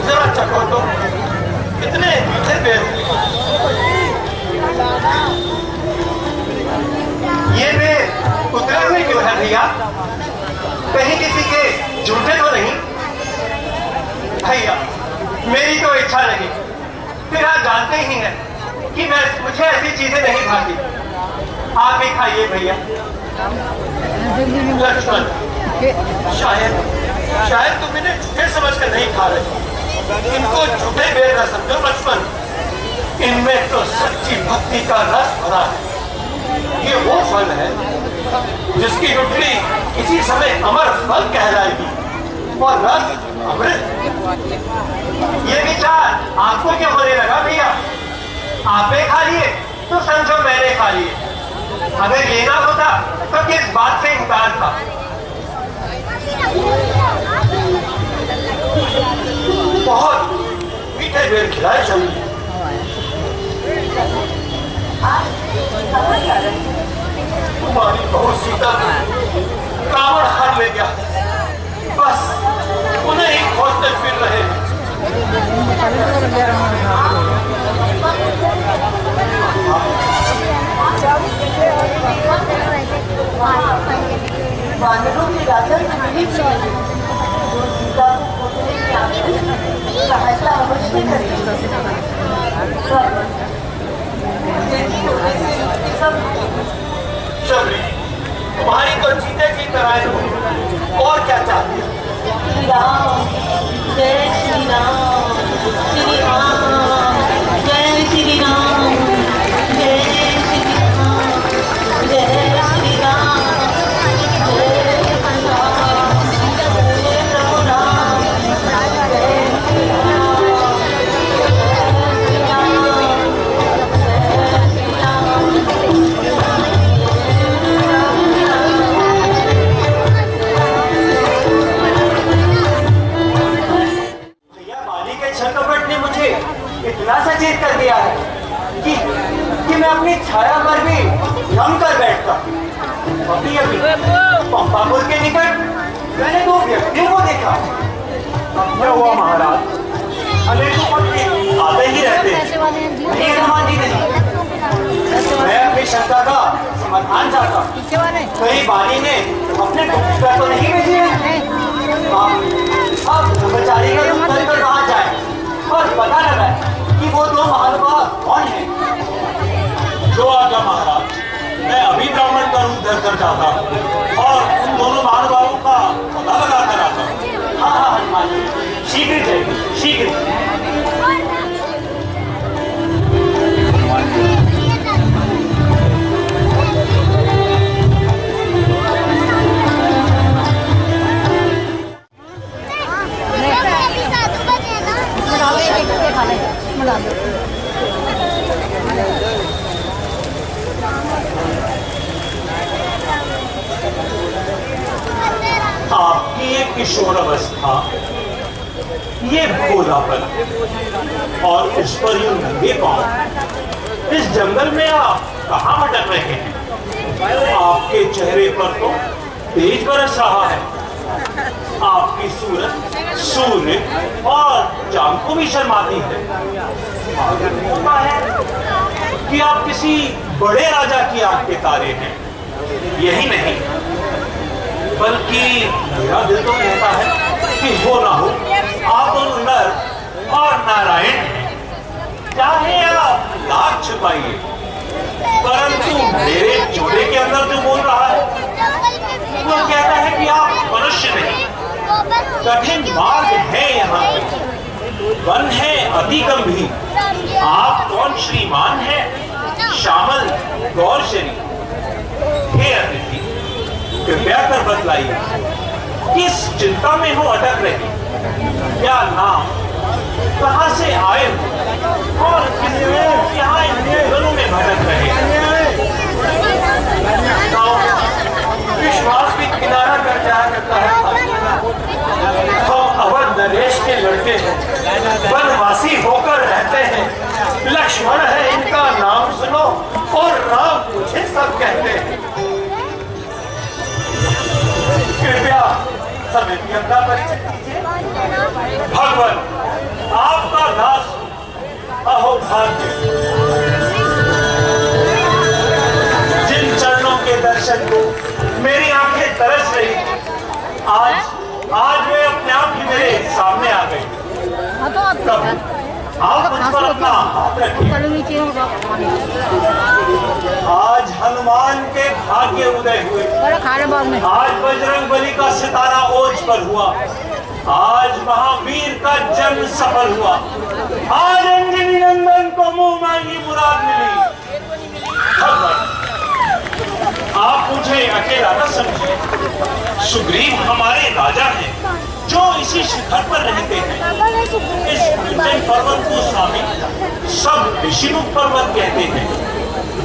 जरा चखो तो, इतने मीठे पेड़। ये पेड़ उतरे हुए क्यों है भैया? कहीं किसी के झूठे तो नहीं? भैया मेरी तो इच्छा नहीं, फिर आप जानते ही हैं कि मुझे ऐसी चीजें नहीं भाती। आप ही खाइए भैया। लक्ष्मण, शायद तुम इन्हें झूठे समझकर नहीं खा रहे। इनको झूठे बेर न समझो लक्ष्मण, इनमें तो सच्ची भक्ति का रस भरा है। ये वो फल है जिसकी गुठली किसी समय अमर फल कहलाएगी और रस अमृत। ये विचार आपको क्यों होने लगा भैया? आपने खा लिए तो समझो मैंने खा लिए। अगर लेना होता तो किस बात से इनकार था? बहुत मीठे बेर खिलाए चलिए। तुम्हारी बहू सीता रावण हार ले गया, बस उन्हें ही खोजते फिर रहे। वानरों के राजा सीता को सहायता अवश्य करेगी। शबरी, तुम्हारी तो जीते जी कराए हो, और क्या चाहती है? श्री राम, जय श्री राम, श्री राम, जय श्री राम, जय श्री राम, जय श्री राम, जय प्रभु राम, जय श्री राम। इतना सचेत कर दिया है कि मैं अपनी छाया पर भी नम कर बैठता। अभी पंपापुर के निकट मैंने दो व्यक्तियों को देखा। क्या हुआ महाराज? अनेकों पक्षी आते ही रहते हैं, हनुमान जी नहीं। मैं अपनी शंका का समाधान चाहता। कहीं बाली ने अपने गुप्तचर तो नहीं भेजे हैं? अब ब्रह्मचारी का उत्तर कर कहाँ जाए और पता लगा कि वो दो महानुभाव कौन है? जो आज्ञा महाराज, मैं अभी ब्राह्मण का रूप धर कर जाता हूँ और उन दोनों महानुभावों का पता लगा कर आता हूँ। हाँ हनुमान जी, शीघ्र जाइए, शीघ्र। आपकी ये किशोर अवस्था, ये भोलापन और उस पर यूं नंगे पांव, इस जंगल में आप कहाँ भटक रहे हैं? आपके चेहरे पर तो तेज बरस रहा है। आपकी सूरत सूर्य और चांद को भी शर्माती है। होता है कि आप किसी बड़े राजा की आंख के तारे हैं। यही नहीं, बल्कि मेरा दिल तो कहता है कि हो ना हो आप दोनों नर और नारायण हैं। चाहे आप लाख छुपाइए, परंतु मेरे जोड़े के अंदर जो बोल रहा है वो कहता है कि आप मनुष्य नहीं। कठिन मार्ग है यहाँ पे, वन है अति गंभीर। आप कौन श्रीमान है, श्यामल गौर शरीर। हे अतिथि, कृपया कर बतलाइए, किस चिंता में हो अटक रही? क्या नाम, कहां से आए हो और किस यहाँ इन जंगलों में भटक रहे? विश्वास भी किनारा कर जाया करता है। हम अवध नरेश के लड़के हैं, वनवासी होकर रहते हैं। लक्ष्मण है इनका नाम सुनो और राम मुझे सब कहते हैं। कृपया हमें भी अपना परिचय भगवान, आपका दास अहो भाग्य, जिन चरणों के दर्शन को मेरी आंखें तरस रही, आज वे अपने आप ही मेरे सामने आ गए। तब आप मुझ पर अपना हाथ रखिए। आज हनुमान के भाग्य उदय हुए, आज बजरंग बली का सितारा ओज पर हुआ, आज महावीर का जन्म सफल हुआ, आज अंजनी नंदन को मुंह मांगी मुराद मिली। भगवान, आप मुझे अकेला न समझिए। सुग्रीव हमारे राजा हैं, जो इसी शिखर पर रहते हैं। इस उज्जैन पर्वत को स्वामी सब ऋषिमुख पर्वत कहते हैं।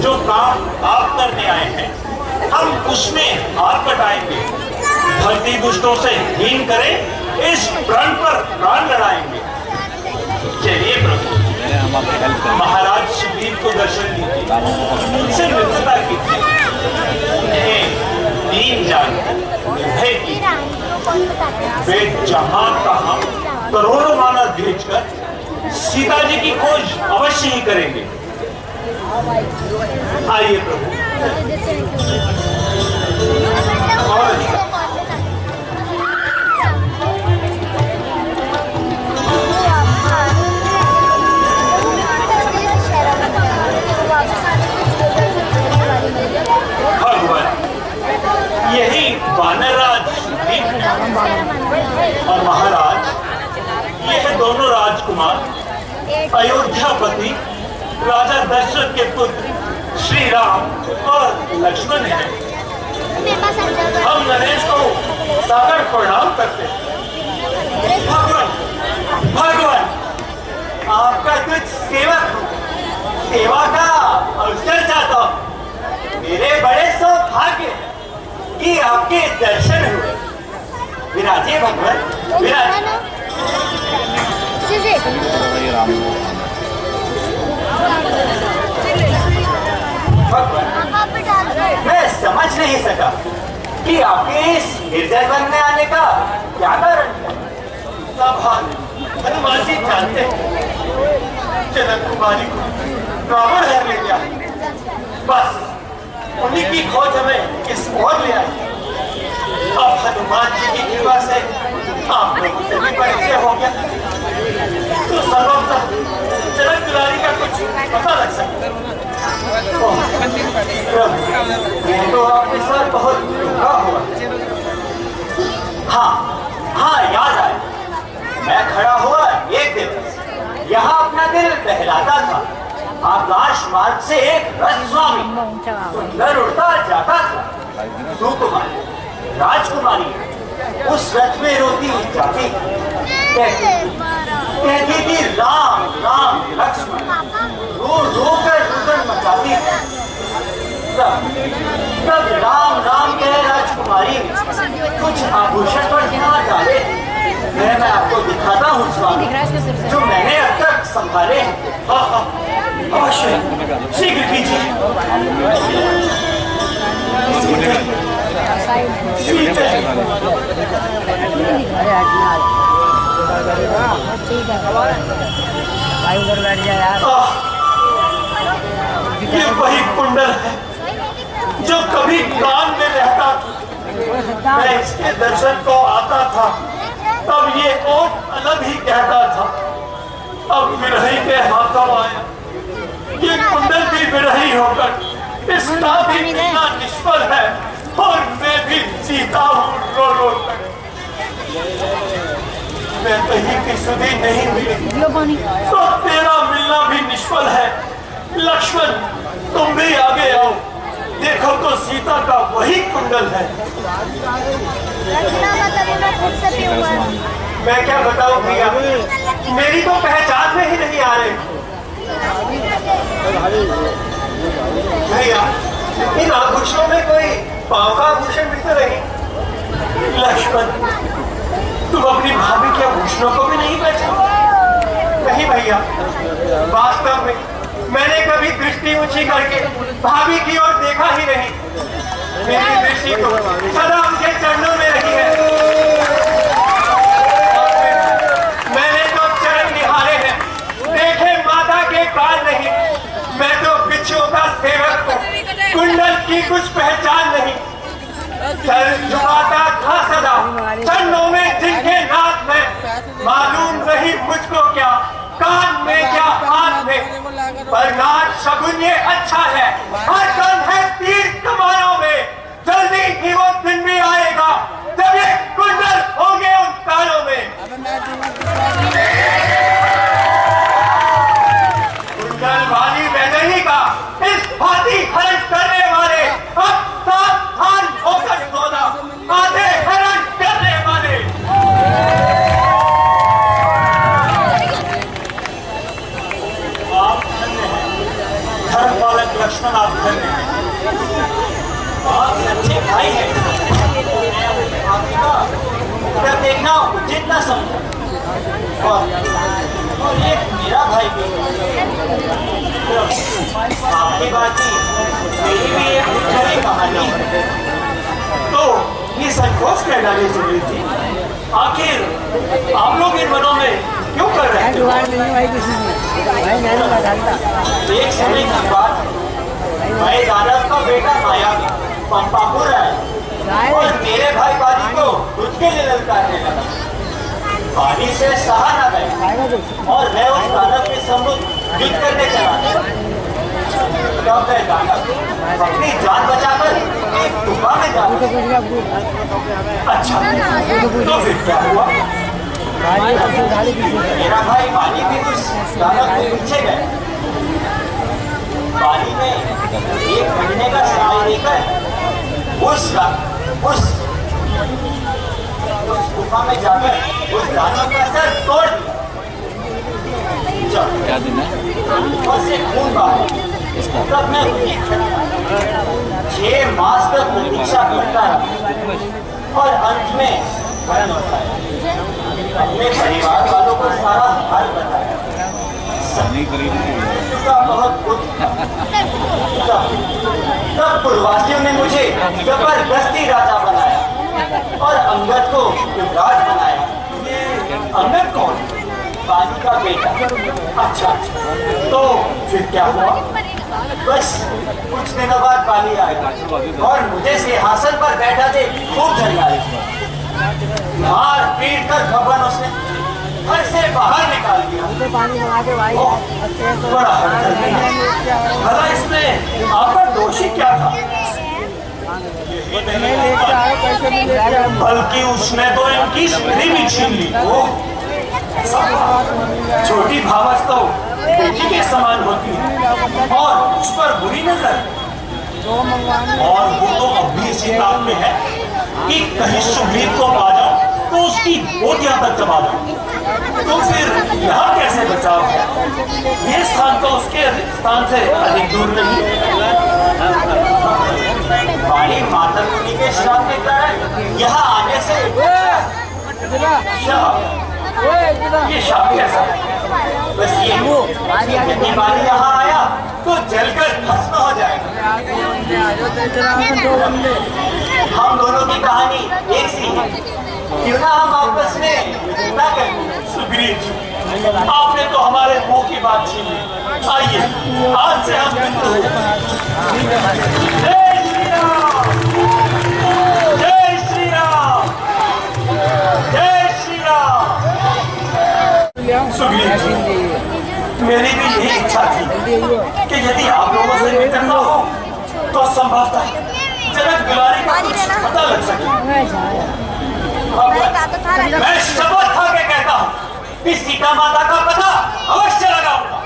जो काम आप करने आए हैं, हम उसमें हाथ बटाएंगे। धरती दुष्टों से हीन करें, इस प्रण पर प्राण लड़ाएंगे। चलिए प्रभु, महाराज सुग्रीव को दर्शन दीजिए, उनसे मित्रता कीजिए, दीन जानकर निर्भय कीजिए। वे जहां तहां करोड़ों मानव भेजकर सीता जी की खोज अवश्य ही करेंगे। आइए प्रभु। और भगवान, यही वानरराज और महाराज, ये दोनों राजकुमार अयोध्यापति राजा दशरथ के पुत्र श्री राम और लक्ष्मण हैं। हम नरेश को सादर प्रणाम करते हैं। भगवान, भगवान, आपका कुछ सेवक सेवा का अवसर चाहता हूं। मेरे बड़े सौभाग्य कि आपके दर्शन हुए। विराजे भगवान, विराजे। भगवान, मैं समझ नहीं सका कि आपके इस निर्जन वन में आने का क्या कारण है। सब हनुमान जी जानते हैं, जनक कुमारी को रावण हर ले गया। बस उन्हीं की खोज हमें इस ओर ले आई। अब हनुमान जी की कृपा से आप लोगों से भी परिचय हो गया, तो संभवतः जनक दुलारी का कुछ पता लग सकता है। तो आपके साथ बहुत दुखा हुआ। हाँ हाँ, याद आया। मैं खड़ा हुआ एक दिवस यहाँ अपना दिल बहलाता था। आकाश मार्ग से एक रथ स्वामी सुंदर उड़ता जाता था। सुकुमारी राजकुमारी उस रथ में रोती जाती, कहती थी राम राम लक्ष्मण, रो रो कर रुदन मचाती। तब राम राम कह राजकुमारी कुछ आभूषण पर ध्यान डाले। मैं आपको दिखाता हूँ स्वामी, जो मैंने अब तक संभाले हैं। हाँ हाँ, अवश्य, शीघ्र कीजिए। ये वही कुंडल है जो कभी कान में रहता था। मैं इसके दर्शन को आता था, तब ये ओठ अलग ही कहता था। अब विरही के हाथों आया, ये कुंडल भी विरही होकर इसका भी इतना निष्फल है, और मैं भी जीता हूँ रो रो कर। मैं कहीं की सुधी नहीं मिली, तो तेरा मिलना भी निष्फल है। लक्ष्मण, तुम भी आगे आओ, देखो तो सीता का वही कुंडल है। मैं क्या बताऊं भैया, मेरी तो पहचान में ही नहीं आ रही। भैया, इन आभूषणों में कोई पांव का आभूषण भी तो नहीं। लक्ष्मण, तुम अपनी भाभी के आभूषणों को भी नहीं पहचाना? नहीं भैया, वास्तव में मैंने कभी दृष्टि ऊंची करके भाभी की ओर देखा ही नहीं। मेरी दृष्टि तो सदा उनके चरणों में रही है। की कुछ पहचान नहीं। सर झुकाता था सदा चरणों में जिनके नाक में, मालूम नहीं मुझको क्या कान में क्या हाथ में, पर नाच शगुन ये अच्छा है, हर कल है तीर कमानों में। जल्दी ही वो दिन भी आएगा जब ये गुंजर होंगे उन तारों में। गुंजर वाली वैदेही का इस भांति हरण करने वाले अब सावधान होकर सोना, आधे हरण करने वाले। आप धन्य हैं, धर्म पालक लक्ष्मण, आप धन्य हैं। आप अच्छे भाई हैं। जब देखना उचित न समझो, और ये मेरा भाई भी आपकी बात ही मेरी भी एक छोटी कहानी है। तो ये संकोच कर डाले सुनील जी, आखिर आप लोग इन मनों में क्यों कर रहे हैं? एक समय की बात है, भाई दानव का बेटा मायावी पंपापुर है और मेरे भाई बाली को उसके लिए ललकारने लगा। पानी से सहा न गया और मैं उस दानव के सम्मुख युद्ध करने चला। तब मैं दानव अपनी जान बचाकर एक गुफा में जा। अच्छा, तो फिर क्या हुआ? मेरा भाई बाली भी उस दानव के पीछे गए। बाली में 1 महीने का समय लेकर उस गुफा में जाकर उस दानव का सर तोड़ दिया। और से खून बहा। तब मैं 6 मास तक प्रतीक्षा करता रहा और अंत में मरण होता है। अपने परिवार वालों को सारा हाल बताया। बहुत तब पूर्ववासियों ने मुझे जबरदस्ती राजा बनाया और अंगद को युवराज बनाया। अंगद कौन? बाली का बेटा। अच्छा, तो फिर क्या हुआ? बस कुछ दिनों बाद बाली आया और मुझे सिंहासन पर बैठा दे खूब झल्लाए। मार पीट कर भवन उसने घर से बाहर निकाल दिया। बड़ा भला इसमें आपका दोषी क्या था? बल्कि उसने तो इनकी स्त्री भी छीन ली। छोटी भावच तो बेटी के समान होती है और उस पर बुरी नजर, और वो तो अब भी इसी ताक में है कि कहीं सुग्रीव को पा जाओ तो उसकी बोटियां तक चबा दो। तो फिर यहाँ कैसे बचाव है? ये स्थान तो उसके स्थान से अधिक दूर नहीं। बाली माता मुनि के श्राप के कारण यहाँ आने से ये शाप कैसा? बस ये यदि बाली यहाँ आया तो जलकर भस्म हो जाएगा। हम दोनों की कहानी एक सी है, क्यों ना हम आपस में ना करें। सुग्रीव जी, आपने तो हमारे मुंह की बात छीन ली। आइए, आज से हम मित्र हो। जय श्री राम, जय श्री राम, जय श्री राम। सुग्रीव जी, मेरी भी यही इच्छा थी कि यदि आप लोगों से मित्रता हो तो संभवतः जनक बिलारी का कुछ पता लग सके। मैं शपथ खा के कहता हूँ कि सीता माता का पता अवश्य लगाऊंगा।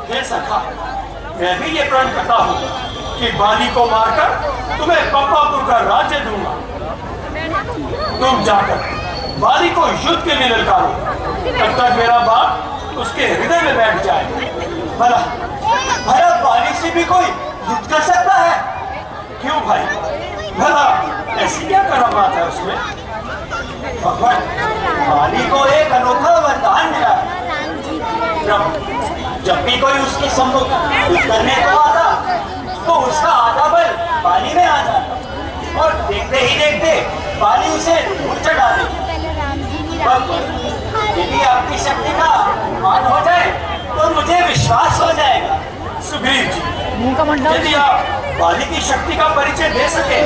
हे सखा, मैं भी ये प्रण करता हूँ कि बाली को मारकर तुम्हें पंपापुर का राज्य दूंगा। तुम जाकर बाली को युद्ध के लिए ललकारो, तब तक मेरा बाप उसके हृदय में बैठ जाए। भला भला बाली से भी कोई युद्ध कर सकता है? क्यों भाई, भला ऐसी क्या करामात है उसमें? भगवान, बाली को एक अनोखा वरदान मिला है। जब भी कोई उसके सम्मुख युद्ध करने को आता तो उसका आधा बल बाली में आ जाता और देखते ही देखते बाली उसे दूर चढ़ा देती। यदि आपकी शक्ति का मान हो जाए तो मुझे विश्वास हो जाएगा। सुग्रीव जी, यदि आप बाली की शक्ति का परिचय दे सके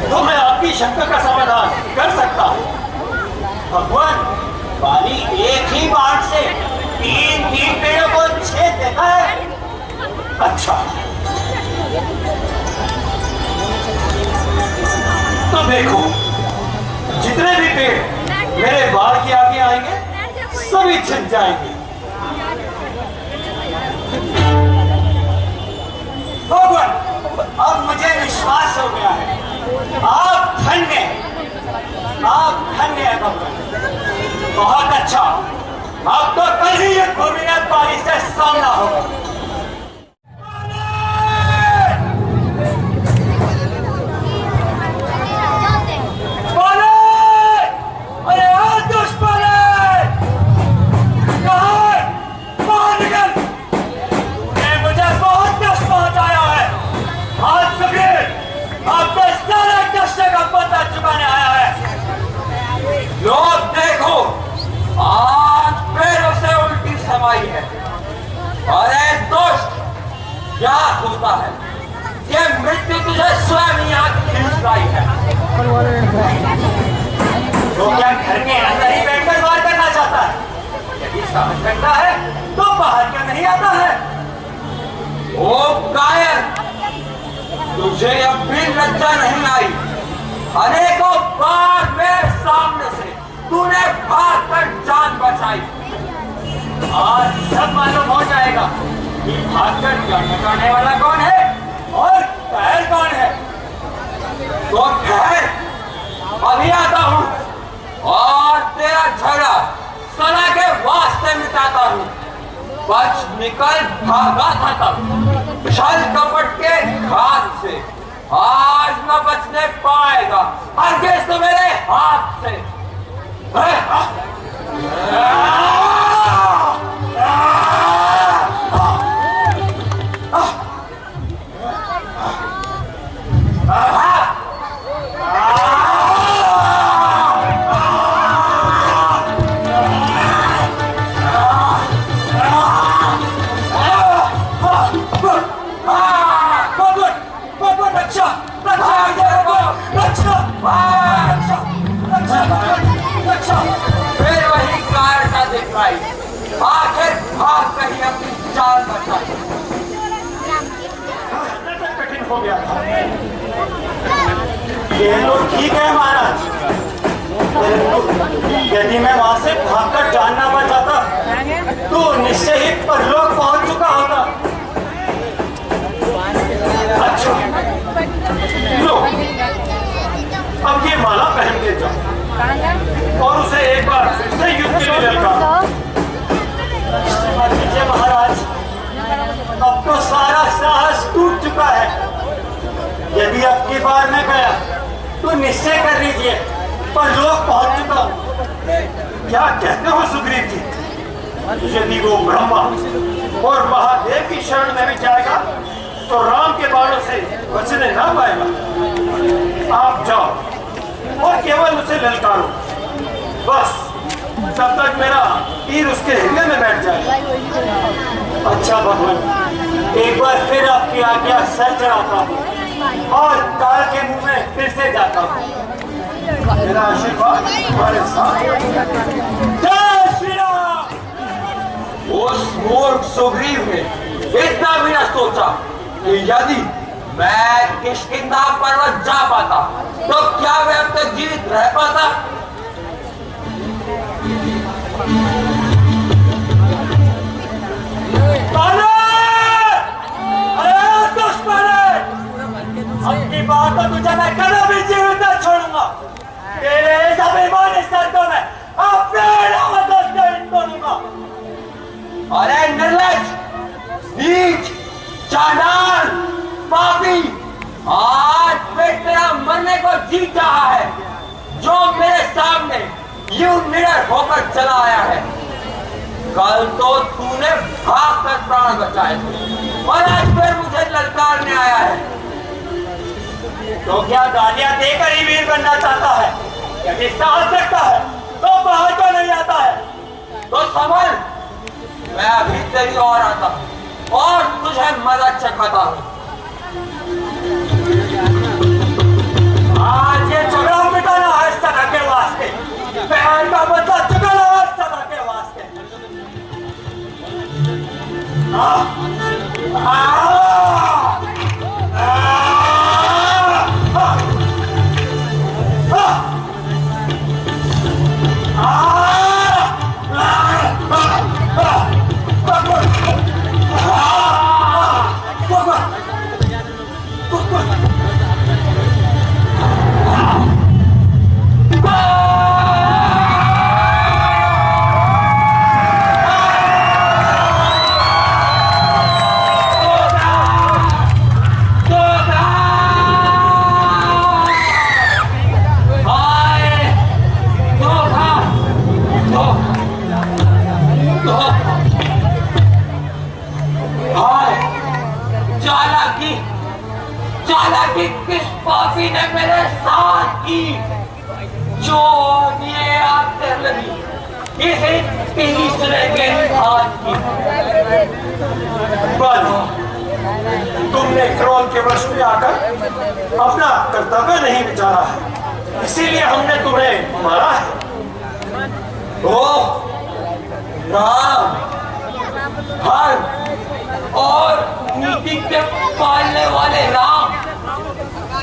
तो मैं आपकी शंका का समाधान कर सकता हूँ। भगवान, बाली एक ही बाण से तीन पेड़ों को छेद देता है। अच्छा, तो देखो, जितने भी पेड़ मेरे बाल के आगे आएंगे सभी छिप जाएंगे। भगवान, अब मुझे विश्वास हो गया है। आप धन्य हैं भगवान। बहुत अच्छा, अब तो कल ही युद्ध भूमि में बाली से सामना होगा। लोग देखो, आज पैरों से उल्टी समाई है। अरे दोस्त, क्या होता है? ये मृत्यु तुझे स्वयं यहाँ खींच लाई है। तो क्या घर के अंदर ही बैठकर वार करना चाहता है? यदि समझ सकता है तो बाहर क्यों नहीं आता है? ओ कायर, तुझे अब भी लज्जा नहीं आई? अनेकों बार मेरे सामने से तूने भागकर जान बचाई। आज सब मालूम हो जाएगा कि भागकर जान बचाने वाला कौन है और कायर कौन है। तो ठहर, अभी आता हूँ और तेरा झगड़ा सना के वास्ते मिटाता हूँ। बच निकल भागा था तब छल कपट के घात से, आज न बचने पाएगा हरगिज़ तो मेरे हाथ से। फिर वही कारता दिखाई, आखिर भाग कहीं अपनी जान बचाई। कठिन हो गया था। ये लोग ठीक है महाराज, यदि मैं वहां से भागकर जान ना बचाता तो निश्चय ही परलोक पहुंच चुका होता। अच्छा, लो, अब ये माला पहन के जाओ और उसे एक बार फिर से युद्ध के लिए ललकारो। कीजिए महाराज, अब तो सारा साहस टूट चुका है। यदि अब की बार मैं गया तो निश्चय कर लीजिए परलोक पहुंच चुका हूं। क्या कहते हो सुग्रीव जी? यदि वो ब्रह्मा और महादेव की शरण में भी जाएगा तो राम के बाणों से बचने ना पाएगा। आप जाओ और केवल उसे ललकारो, बस तब तक मेरा तीर उसके हृदय में बैठ जाएगा। अच्छा भगवान, एक बार फिर आपकी आज्ञा सर चढ़ाता हूँ और काल के मुंह में फिर से जाता हूँ। मेरा आशीर्वाद तुम्हारे साथ है। जय श्री राम। उस मूर्ख सुग्रीव ने इतना भी न सोचा कि यदि मैं किष्किंधा पर्वत जा पाता तो क्या मैं अब तक जीवित रह पाता। अपनी बात तो तुझे मैं कभी भी जीवित न छोड़ूंगा। तेरे इस अभिमानी सर को मैं अपने अलावा दोस्त तोड़ूंगा। अरे निर्लज, नीच, चांडाल, पापी, आज मैं तेरा मरने को जी चाहा है जो मेरे सामने यूं निडर होकर चला आया है। कल तो तूने भाग कर प्राण बचाए थे और आज फिर मुझे ललकारने आया है। तो क्या गालियां देकर ही वीर बनना चाहता है? यदि साहस रखता है तो बाहर को नहीं आता है। तो संभल, मैं अभी तेरी और आता हूं। और तुझे मजा चखाता हूं। आज ये झगड़ा मिटाना है सदा के वास्ते, बहन का बदला चुकाना है सदा के वास्ते। चालाकी किस पापी ने मेरे साथ की, जो ये आते लगी इसे तीसरे के हाथ की। तुमने क्रोध के वश में आकर अपना कर्तव्य नहीं विचारा है, इसीलिए हमने तुम्हें मारा है। ओ राम, धर्म और नीति के पालने वाले राम,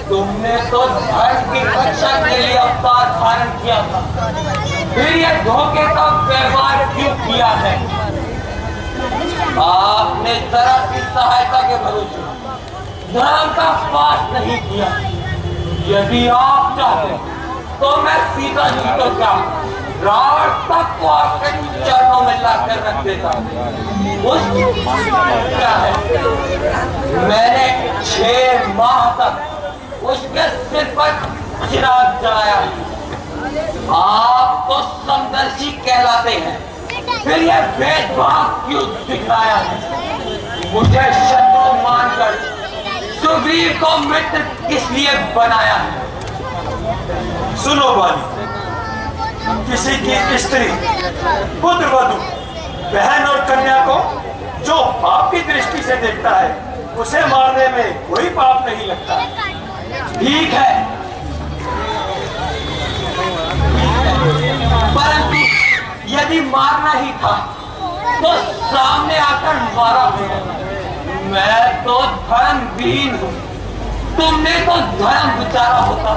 तुमने तो धर्म की रक्षा के लिए अवतार धारण किया था, फिर ये धोखे का व्यवहार क्यों किया है? आपने जरा की सहायता के भरोसे धर्म का पास नहीं किया। यदि आप चाहते तो मैं सीता जी तो क्या रावण तक को आपके चरणों में लाकर रख देता। क्या है, मैंने 6 माह तक उसके सिर पर चिराग जलाया। आप तो समदर्शी कहलाते हैं, फिर ये भेदभाव क्यों दिखाया है? मुझे शत्रु मानकर सुग्रीव को मित्र किस लिए बनाया है? सुनो बाली, किसी की स्त्री, पुत्र वधू, बहन और कन्या को जो पाप की दृष्टि से देखता है, उसे मारने में कोई पाप नहीं लगता। ठीक है, परंतु यदि मारना ही था तो सामने आकर मारा। मैं तो धर्महीन हूँ, तुमने तो धर्म विचारा होता।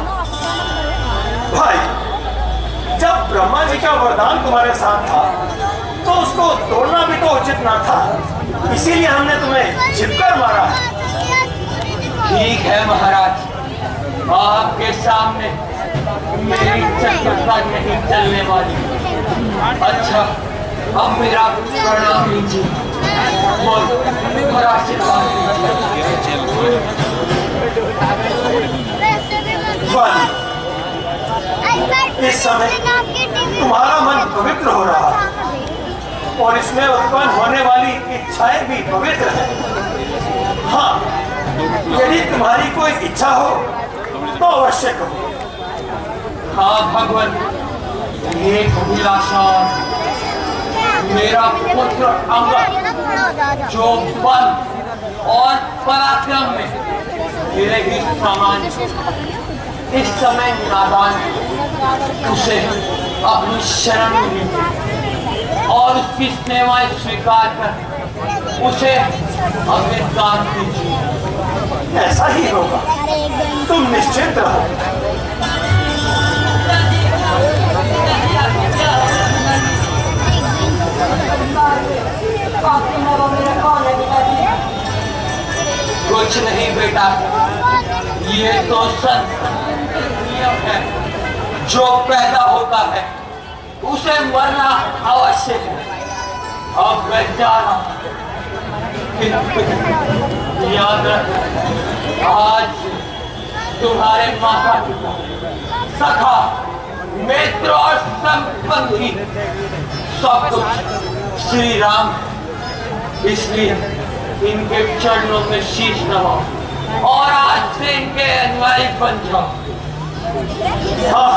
भाई, जब ब्रह्मा जी का वरदान तुम्हारे साथ था तो उसको तोड़ना भी तो उचित ना था, इसीलिए हमने तुम्हें छिपकर मारा है। ठीक है महाराज, आपके सामने मेरी चतुरता नहीं चलने वाली। अच्छा, अब मेरा प्रणाम लीजिए और मेरा आशीर्वाद लीजिए। इस समय तुम्हारा मन पवित्र हो रहा है और इसमें उत्पन्न होने वाली इच्छाएं भी पवित्र हैं। हाँ, यदि तुम्हारी कोई इच्छा हो तो अवश्य करो। हाँ भगवान, एक अभिलाषा, मेरा पुत्र अंगद जो बल और पराक्रम में मेरे ही समान, इस समय नादान, उसे अपनी शरण लीजिए और उसकी सेवाएं स्वीकार कर उसे अपने दान दीजिए। ऐसा ही होगा, तुम निश्चिंत रहो। कुछ नहीं बेटा, ये तो नियम है, जो पैदा होता है उसे मरना अवश्य है। अब मैं जा रहा हूं, याद रख, आज तुम्हारे माता पिता, सखा, मित्र और संबंधी सब कुछ श्री राम, इसलिए इनके चरणों में शीश नवाओ और आज से इनके अनुयायी बन जाओ। हाँ,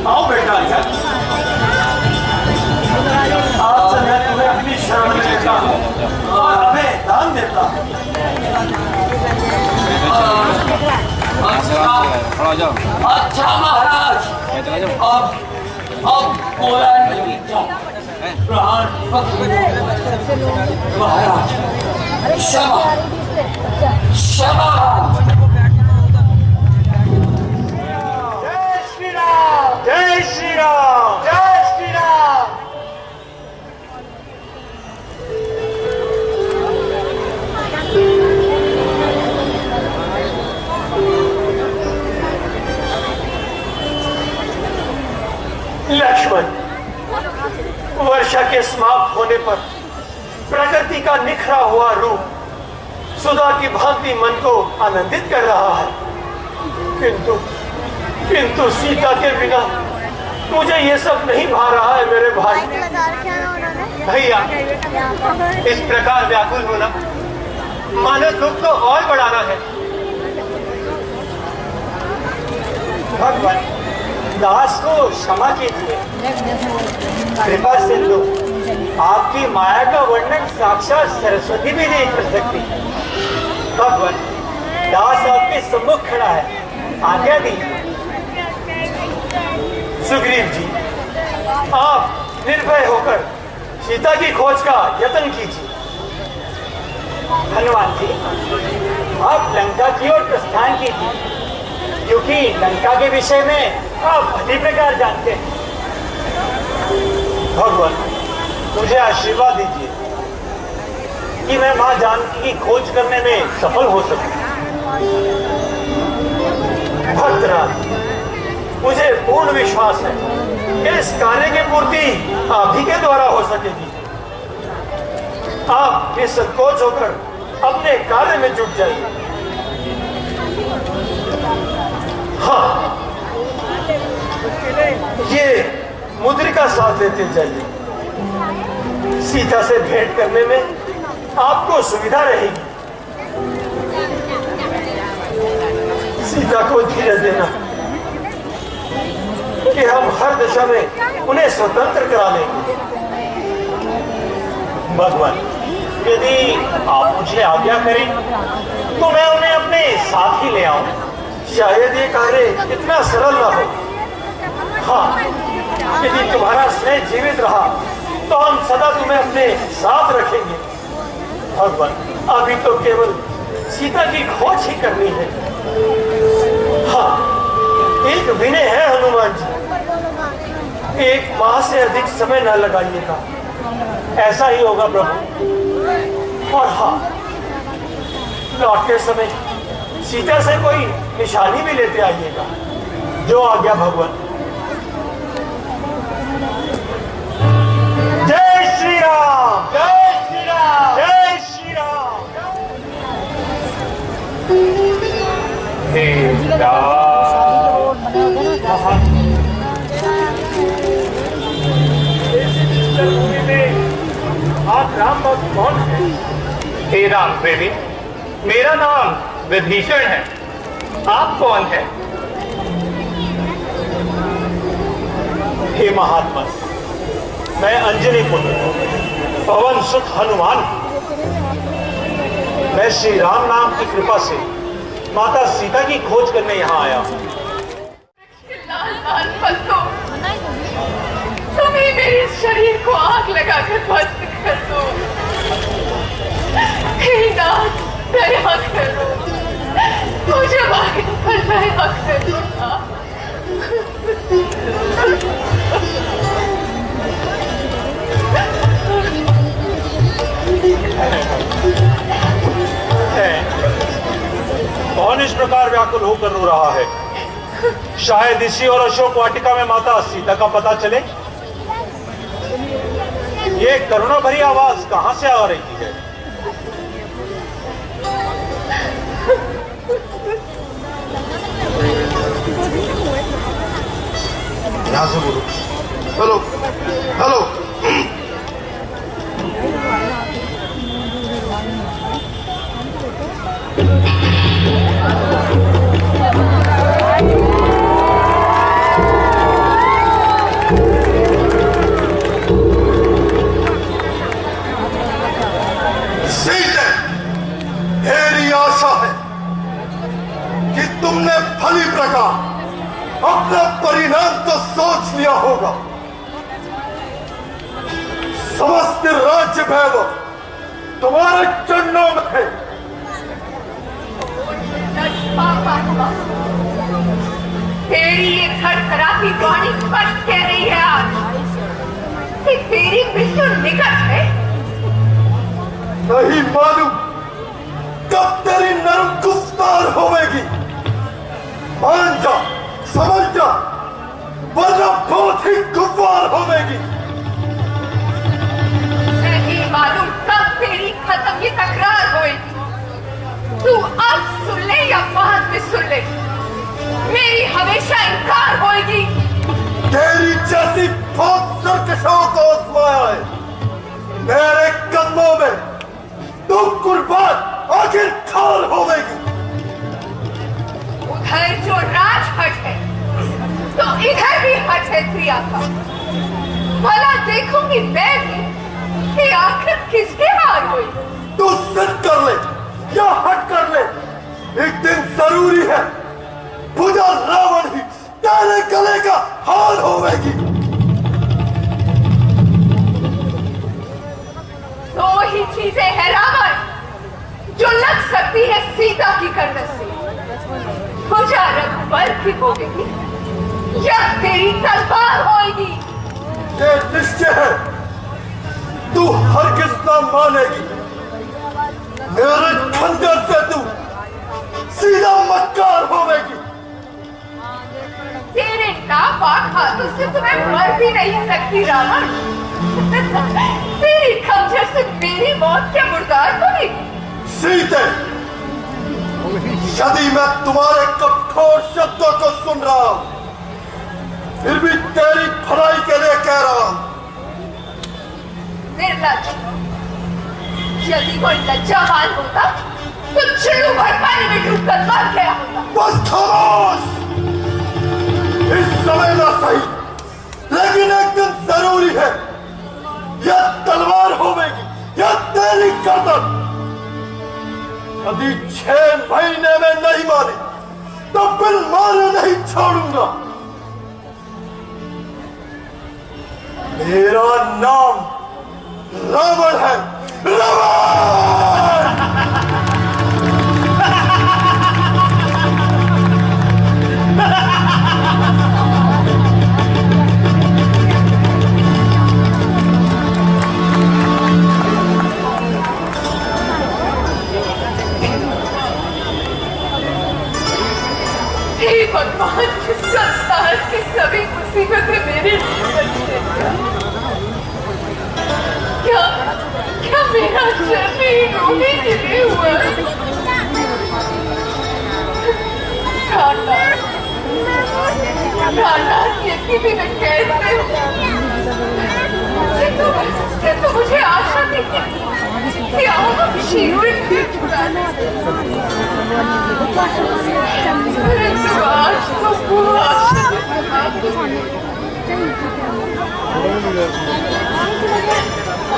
आओ बेटा, आज से मैं तुम्हें अपनी शरण में लेता हूँ और हमें अच्छा महाराज, अब बोला नहीं जाओ, प्राण महाराज, क्षमा क्षमा। जय श्री राम, जय श्री राम, जय श्री राम। लक्ष्मण, वर्षा के समाप्त होने पर प्रकृति का निखरा हुआ रूप सुधा की भांति मन को आनंदित कर रहा है, किंतु सीता के बिना मुझे ये सब नहीं भा रहा है मेरे भाई। भैया, इस प्रकार व्याकुल होना मानो दुख को और बढ़ाना है। भगवान, दास को क्षमा कीजिए, कृपा सिंधु, आपकी माया का वर्णन साक्षात सरस्वती भी नहीं कर सकती। भगवान, दास आपके सम्मुख खड़ा है, आज्ञा दीजिए। सुग्रीव जी, आप निर्भय होकर सीता की खोज का यत्न कीजिए। हनुमान जी, आप लंका की ओर प्रस्थान कीजिए, क्योंकि लंका के विषय में आप भली प्रकार जानते हैं। भगवान, मुझे आशीर्वाद दीजिए कि मैं मां जानकी की खोज करने में सफल हो सकूं। भक्तराज, मुझे पूर्ण विश्वास है कि इस कार्य की पूर्ति आप ही के द्वारा हो सकेगी। आप निसंकोच होकर अपने कार्य में जुट जाइए। हाँ, ये मुद्रिका साथ लेते जाइए। सीता से भेंट करने में आपको सुविधा रहेगी। सीता को धीरज देना कि हम हर दिशा में उन्हें स्वतंत्र करा लेंगे। भगवान, यदि आप मुझे आज्ञा करें तो मैं उन्हें अपने साथ ही ले आऊं। शायद ये कार्य इतना सरल ना हो। हाँ, यदि तुम्हारा स्नेह जीवित रहा तो हम सदा तुम्हें अपने साथ रखेंगे। भगवान, अभी तो केवल सीता की खोज ही करनी है। हाँ, एक विनय है हनुमान जी, 1 माह से अधिक समय न लगाइएगा। ऐसा ही होगा प्रभु। और हाँ, लौटते समय सीता से कोई निशानी भी लेते आइएगा। जो आज्ञा भगवान। जय श्री राम, जय श्री राम, जय श्री राम। हे आप राम भक्त कौन है? हे राम प्रेमी, मेरा नाम विभीषण है। आप कौन है? हे महात्मा, मैं अंजनी पुत्र पवन सुत हनुमान। मैं श्री राम नाम की कृपा से माता सीता की खोज करने यहाँ आया हूँ। तुम ही मेरे शरीर को आग लगाकर भस्म कर दो। हे नाथ, दया करो, मुझे मारे पर दया करो। कौन इस प्रकार व्याकुल होकर रो रहा है? शायद इसी और अशोक वाटिका में माता सीता का पता चले। ये करुणा भरी आवाज कहां से आ रही है? यहां से बोलो। Hello hello. मेरी आशा है कि तुमने भली प्रकार समस्त राज्य वैभव तुम्हारे चरणों में है। तेरी ये थरथराती वाणी स्पष्ट कह रही है आज कि तेरी मृत्यु निकट है। नहीं मालूम कब तेरी नरम गुफ्तार होवेगी। मान जा, समझ जा, वरना बहुत ही गुफ्तार होवेगी। नहीं मालूम कब तेरी खत्म की तकरार होएगी। तू अब सुन ले या बाद में सुन ले, मेरी हमेशा इनकार होएगी। तेरी जैसी बहुत सरकशों को आजमाया है मेरे कदमों में, तू कुर्बान आखिरकार होवेगी। उधर जो राजहट है तो इधर भी हट है प्रिया का। भला देखूंगी मैं भी कि आखिर किसके हार हुई। तू सिद्ध कर ले या हट कर ले, एक दिन जरूरी है पूजा रावण ही तेरे गले का हार होवेगी। दो ही चीजें है रावण जो लग सकती है सीता की गर्दन से। पूजा रघुबर की होगी या तेरी तलवार होगी। ये निश्चय है तू हरगिज़ ना मानेगी। मेरे खंजर से तू सीधा मक्कार होवेगी। तेरे नापाक हाथों से तुम्हें मर भी नहीं सकती रावण। तेरी खंजर से मेरी मौत क्या मुर्दार होगी। सीते, यदि मैं तुम्हारे कठोर शब्दों को सुन रहा हूं, फिर भी तेरी भलाई के लिए कह रहा हूं। निर्लज, यदि कोई लज्जावान होता तो चुल्लू भर पानी में डूबकर मर गया होता। बस खामोश। इस समय ना सही, लेकिन एक दिन जरूरी है। या तलवार होवेगी या तेरी गर्दन। यदि 6 महीने में नहीं मारे तो फिर मारे नहीं छोड़ूंगा। मेरा नाम रावण है। रावण! हे भगवान, संसार की सभी मुसीबतें मेरे क्या क्या मेरा जन्म ही रोने के लिए हुआ है? यदि भी मैं कैसे तो मुझे आशा थी कि आप शीघ्र भी छुड़ाने। परंतु आज तो वो आशा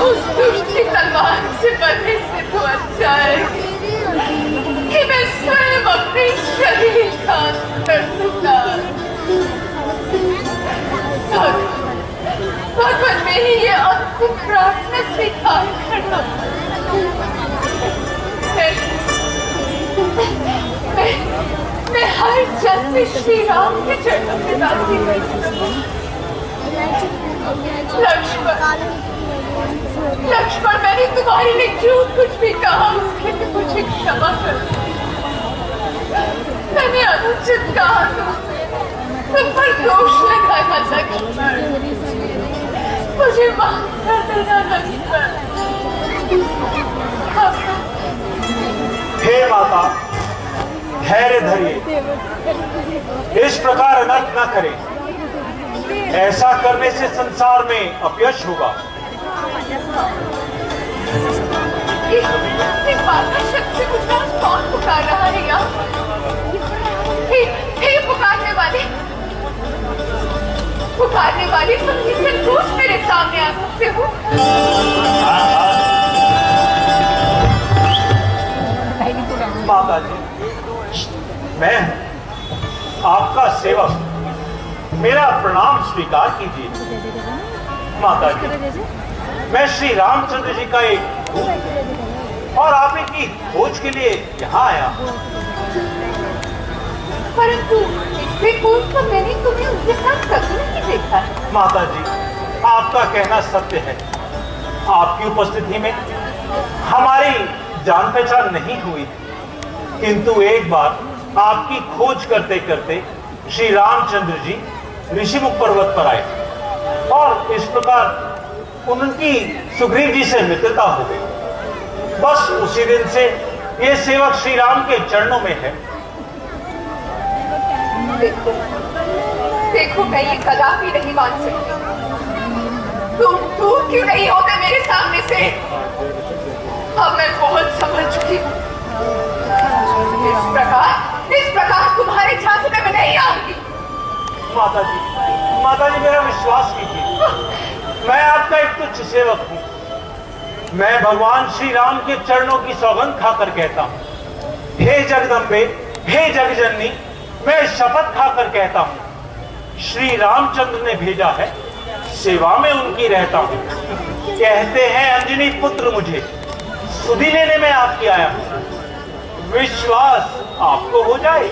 उस दुष्ट की तलवार से बंधे से तो अच्छा है कि मैं स्वयं अपने शरीर का कर दूंगा। भगवान मेरी ये अंतिम प्रार्थना स्वीकार करना। मैं हर जन्म में श्री राम के चरणों में दासी लक्ष्मण, मैंने तुम्हारे लिए जो कुछ भी कहा उसके लिए मुझे क्षमा कर। मैंने अनुचित कहा तुम पर दोष लगाया लक्ष्मण, मुझे माफ कर देना लक्ष्मण। हे माता, धैर्य धरिए, इस प्रकार अनर्थ न करें। ऐसा करने से संसार में अपयश होगा। माता शक्ति मुझे कौन पुकार रहा है यहाँ? हे पुकारने वाले तुम किससे रोज मेरे सामने आ सकते हो? माता जी, मैं आपका सेवक, मेरा प्रणाम स्वीकार कीजिए। माता जी, मैं श्री रामचंद्र जी का एक दूत और आप की खोज के लिए यहाँ आया। परंतु इससे पूर्व तो मैंने तुम्हें उनके साथ कभी नहीं देखा है। माता जी, आपका कहना सत्य है। आपकी उपस्थिति में हमारी जान पहचान नहीं हुई, किंतु एक बार आपकी खोज करते करते श्री रामचंद्र जी ऋषिमुख पर्वत पर आए और इस प्रकार उनकी सुग्रीव जी से मित्रता हो गई। बस उसी दिन से ये सेवक श्री राम के चरणों में है। देखो देखो, मैं ये कदापि नहीं मान सकती। तुम दूर क्यों नहीं होते मेरे सामने से? अब मैं बहुत समझ चुकी हूँ। इस प्रकार तुम्हारे झांसे में मैं नहीं आऊंगी। माता जी मेरा विश्वास कीजिए। मैं आपका एक तुच्छ सेवक हूँ। मैं भगवान श्री राम के चरणों की सौगंध खाकर कहता हूँ, हे जगदम्बे, हे जगजननी, मैं शपथ खाकर कहता हूँ, श्री रामचंद्र ने भेजा है, सेवा में उनकी रहता हूँ। कहते हैं अंजनी पुत्र मुझे, सुधि लेने में आपकी आया हूँ। विश्वास आपको हो जाए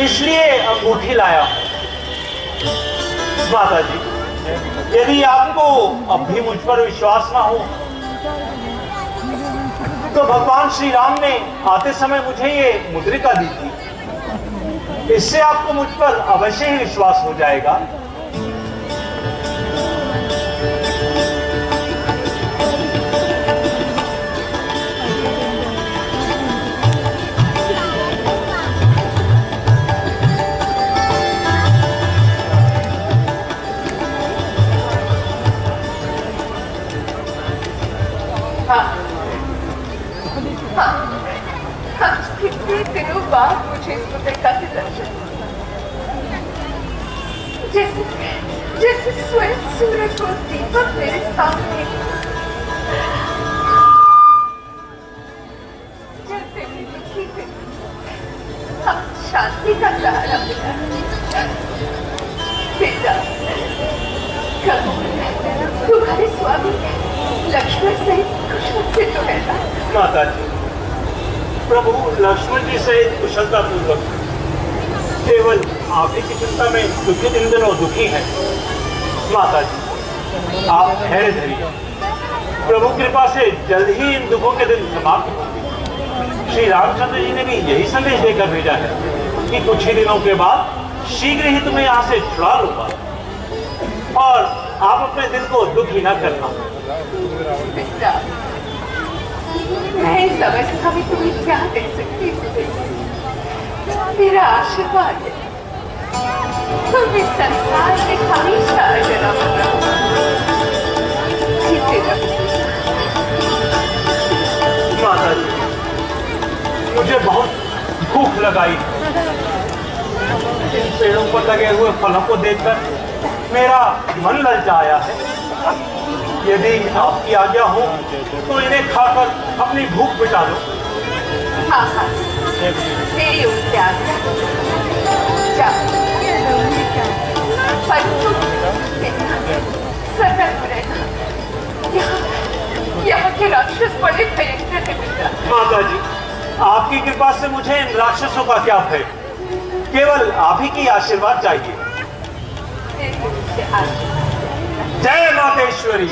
इसलिए अंगूठी लाया हूँ। माता जी, यदि आपको अब भी मुझ पर विश्वास ना हो तो भगवान श्री राम ने आते समय मुझे ये मुद्रिका दी थी, इससे आपको मुझ पर अवश्य ही विश्वास हो जाएगा। कितने दिनों बाद मुझे इस पत्रिका से दर्शन, जैसे स्वयं सूरज और दीपक मेरे सामने, जैसे दुखी थे शांति का सहारा मिला। बेटा, तुम्हारे स्वामी लक्ष्मण सहित कुशल से तो है ना? माता जी, प्रभु लक्ष्मण जी सहित कुशलता पूर्वक, केवल आप ही की चिंता में दुखी इन दिनों दुखी है। माता जी, आप धैर्य धरिए, प्रभु कृपा से जल्द ही इन दुखों के दिन समाप्त होंगे। श्री रामचंद्र जी ने भी यही संदेश देकर भेजा है कि कुछ ही दिनों के बाद शीघ्र ही तुम्हें यहाँ से छुड़ा लूंगा और आप अपने दिल को दुखी न करना। मैं इस अवस्था में तुम्हें क्या दे सकती हूँ? मेरा आशीर्वाद है, तुम इस संसार में हमेशा अजरा जीते रहो। माता जी, मुझे बहुत भूख लगाई। इन पेड़ों पर लगे हुए फलों को देखकर मेरा मन ललचाया है। यदि आपकी आज्ञा हो तो इन्हें खाकर अपनी भूख मिटा दो। हाँ, मेरी उनसे आज्ञा। सतर्क रहना, यहाँ के राक्षस बड़े भयंकर है बेटा। माता जी, आपकी कृपा से मुझे इन राक्षसों का क्या भय, केवल आप ही की आशीर्वाद चाहिए। जय मातेश्वरी।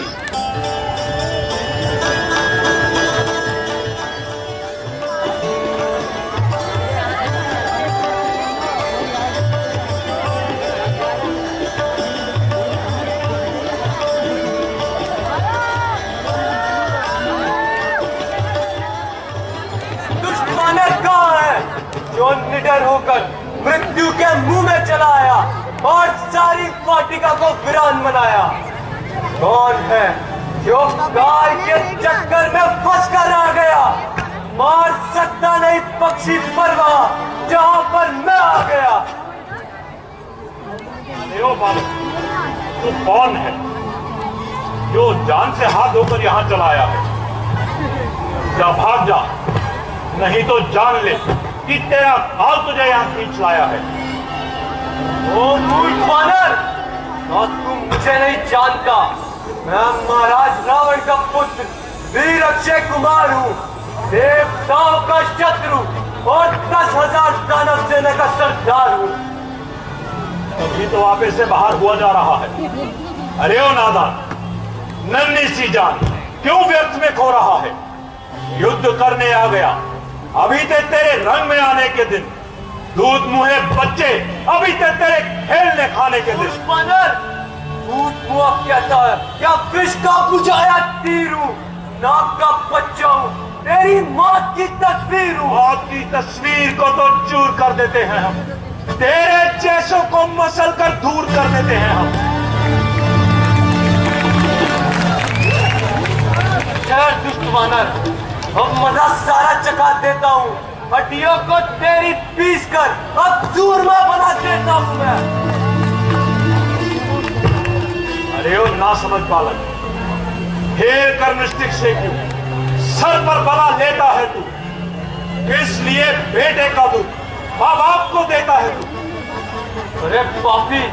जो निडर होकर मृत्यु के मुंह में चला आया और सारी वाटिका को वीरान बनाया। कौन है जो गाय के चक्कर में फंस कर आ गया? मार सकता नहीं पक्षी परवा जहां पर मैं आ गया। बालक, तू कौन है जो जान से हाथ धोकर यहाँ चला आया है? जा, भाग जा, नहीं तो जान ले कि तेरा काल तुझे यहाँ खींच लाया है। ओ मूर्ख वानर, तू मुझे नहीं जानता। मैं महाराज रावण का पुत्र वीर अक्षय कुमार हूँ, देवताओं का शत्रु और 10,000 दानव सेना का सरदार हूँ। अभी तो आपे से बाहर हुआ जा रहा है। अरे ओ नादान, नन्ही सी जान क्यों व्यर्थ में खो रहा है? युद्ध करने आ गया, अभी ते तेरे रंग में आने के दिन। दूध मुहे बच्चे, अभी ते तेरे खेलने खाने के दिन। दूध मुआ कहता है क्या? विष का बुझाया तीर हूँ, नाक का बच्चा हूँ, तेरी मौत की तस्वीर हूँ। मौत की तस्वीर को तो चूर कर देते हैं हम, तेरे जैसों को मसल कर दूर कर देते हैं हम। दुष्ट वानर, अब मजा सारा चखा देता हूँ, हड्डियों को तेरी पीस कर अब चूरमा बना देता हूँ मैं। अरे ओ ना समझ बालक, हेर कर मिस्टिक से क्यों सर पर बला लेता है तू? किस लिए बेटे का दूध माँ बाप को देता है तू? अरे पापी,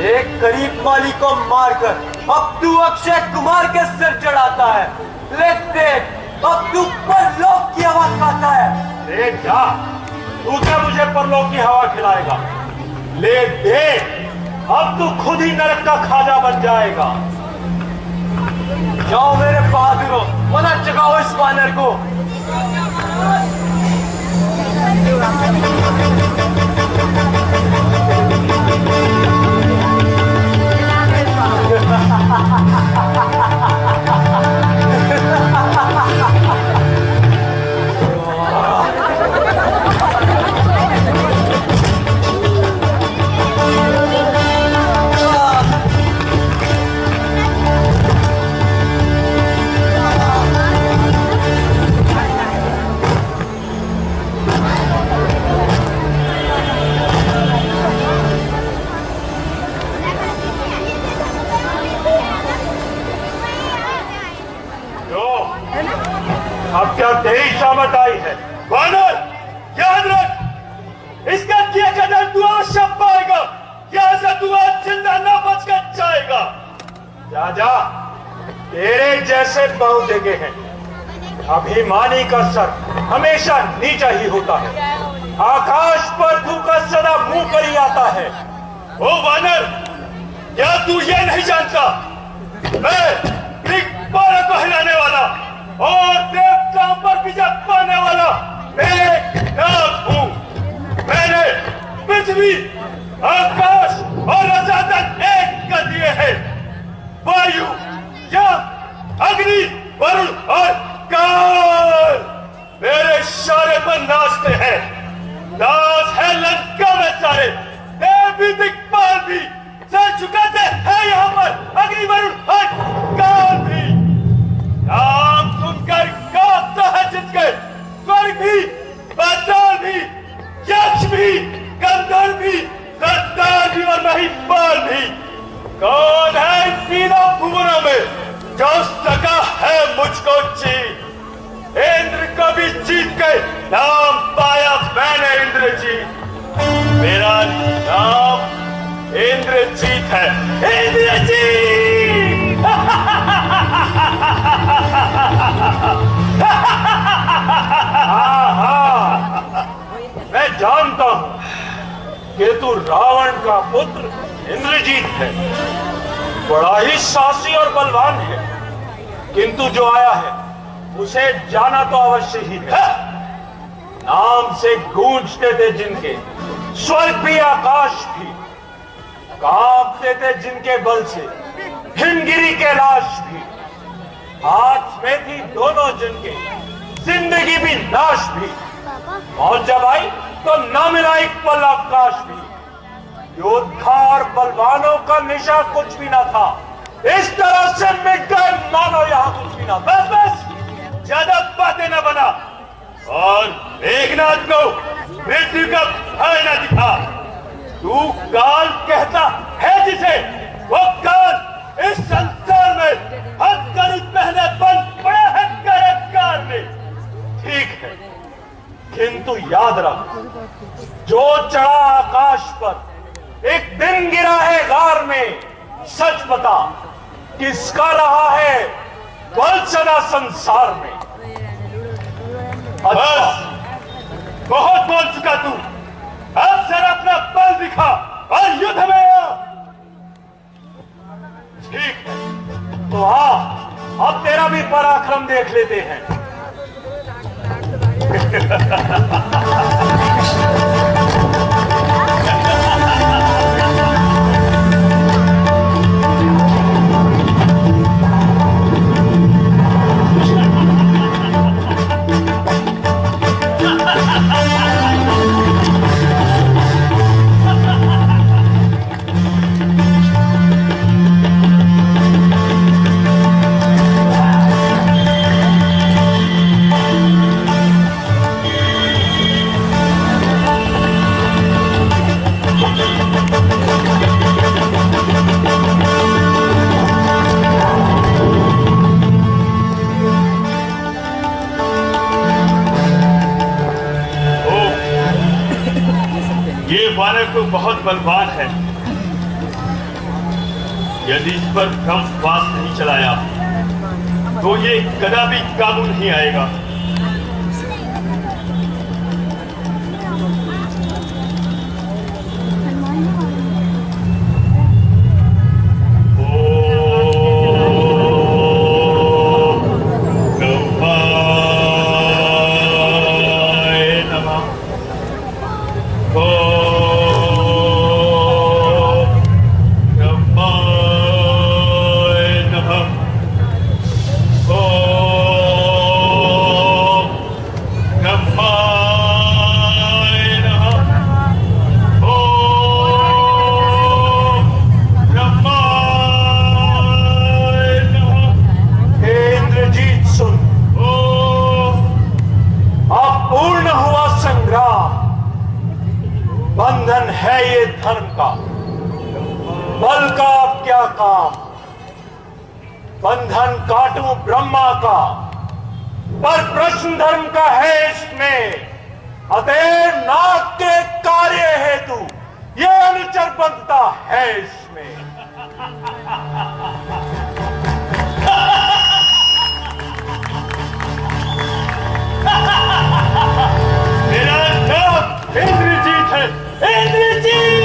एक गरीब माली को मारकर अब तू अक्षय कुमार के सिर चढ़ाता है। ले देख, अब तू परलोक की हवा खाता है। ले जा, तू क्या मुझे परलोक की हवा खिलाएगा? ले देख, अब तू खुद ही नरक का खाजा बन जाएगा। जाओ मेरे बहादुरों, मना जगाओ इस वानर को। अब क्या तेरी शामत आई है? वानर, याद रख, इसका किया कदर तू अवश्य पाएगा। यहाँ से तू आज जिंदा न बच कर जाएगा। जा जा, तेरे जैसे बहुत देखे हैं। अभिमानी का सर हमेशा नीचा ही होता है, आकाश पर थूका सदा मुंह पर ही आता है। ओ वानर, क्या तू ये नहीं जानता मैं दिक्पाल को हिलाने वाला और देवताओं पर विजय पाने वाला एक नाग हूं। मैंने पृथ्वी, आकाश और रसातल एक कर दिए हैं। वायु, यम, अग्नि, वरुण और काल मेरे इशारे पर नाचते हैं। नाच है लंका में सारे, देवी दिक्पाल भी सर झुकाते हैं यहाँ पर। अग्नि, वरुण और काल भी नाम सुनकर कांपता है जिसके स्वर्ग भी, पाताल भी, यक्ष भी, गंधर्व भी, सरदार भी और महिपाल भी। कौन है इन तीनों भुवनों में जो सका है मुझको जीत? इंद्र को भी जीत के नाम पाया मैंने इंद्रजीत। मेरा नाम इंद्रजीत है, इंद्रजीत। मैं जानता हूं कि तू रावण का पुत्र इंद्रजीत है, बड़ा ही साहसी और बलवान है, किंतु जो आया है उसे जाना तो अवश्य ही है। नाम से गूंजते थे जिनके स्वर्ग भी आकाश भी, कांपते थे जिनके बल से हिमगिरी कैलाश भी, हाथ में थी दोनों जिनके जिंदगी भी नाश भी। मौत जब आई तो न मिला एक पल अवकाश भी। योद्धा और बलवानों का निशा कुछ भी ना था, इस तरह से मिट गए मानो यहाँ कुछ भी ना। बस बस, ज्यादा बातें न बना और मेघनाथ को मृत्यु का भय न दिखा। तू काल कहता है जिसे, वो काल इस संसार में हथकड़ी पहने बंद पड़ा है कारागार में। ठीक है, किंतु याद रख, जो चढ़ा आकाश पर एक दिन गिरा है गार में। सच बता किसका रहा है बल सदा संसार में? बस, बहुत बोल चुका तू। अब जरा अपना बल दिखा और युद्ध में आ। ठीक है, तो हाँ, अब तेरा भी पराक्रम देख लेते हैं। वानर को बहुत बलवान है। यदि इस पर ब्रह्मवास नहीं चलाया तो ये कदापि काबू नहीं आएगा। बंधन है ये धर्म का, बल का अब क्या काम? बंधन काटूं ब्रह्मा का, पर प्रश्न धर्म का है इसमें। अतएव नाग के कार्य हेतु ये अनुचर बंधता है इसमें। मेरा नाम इंद्रजीत है, इंद्रजीत।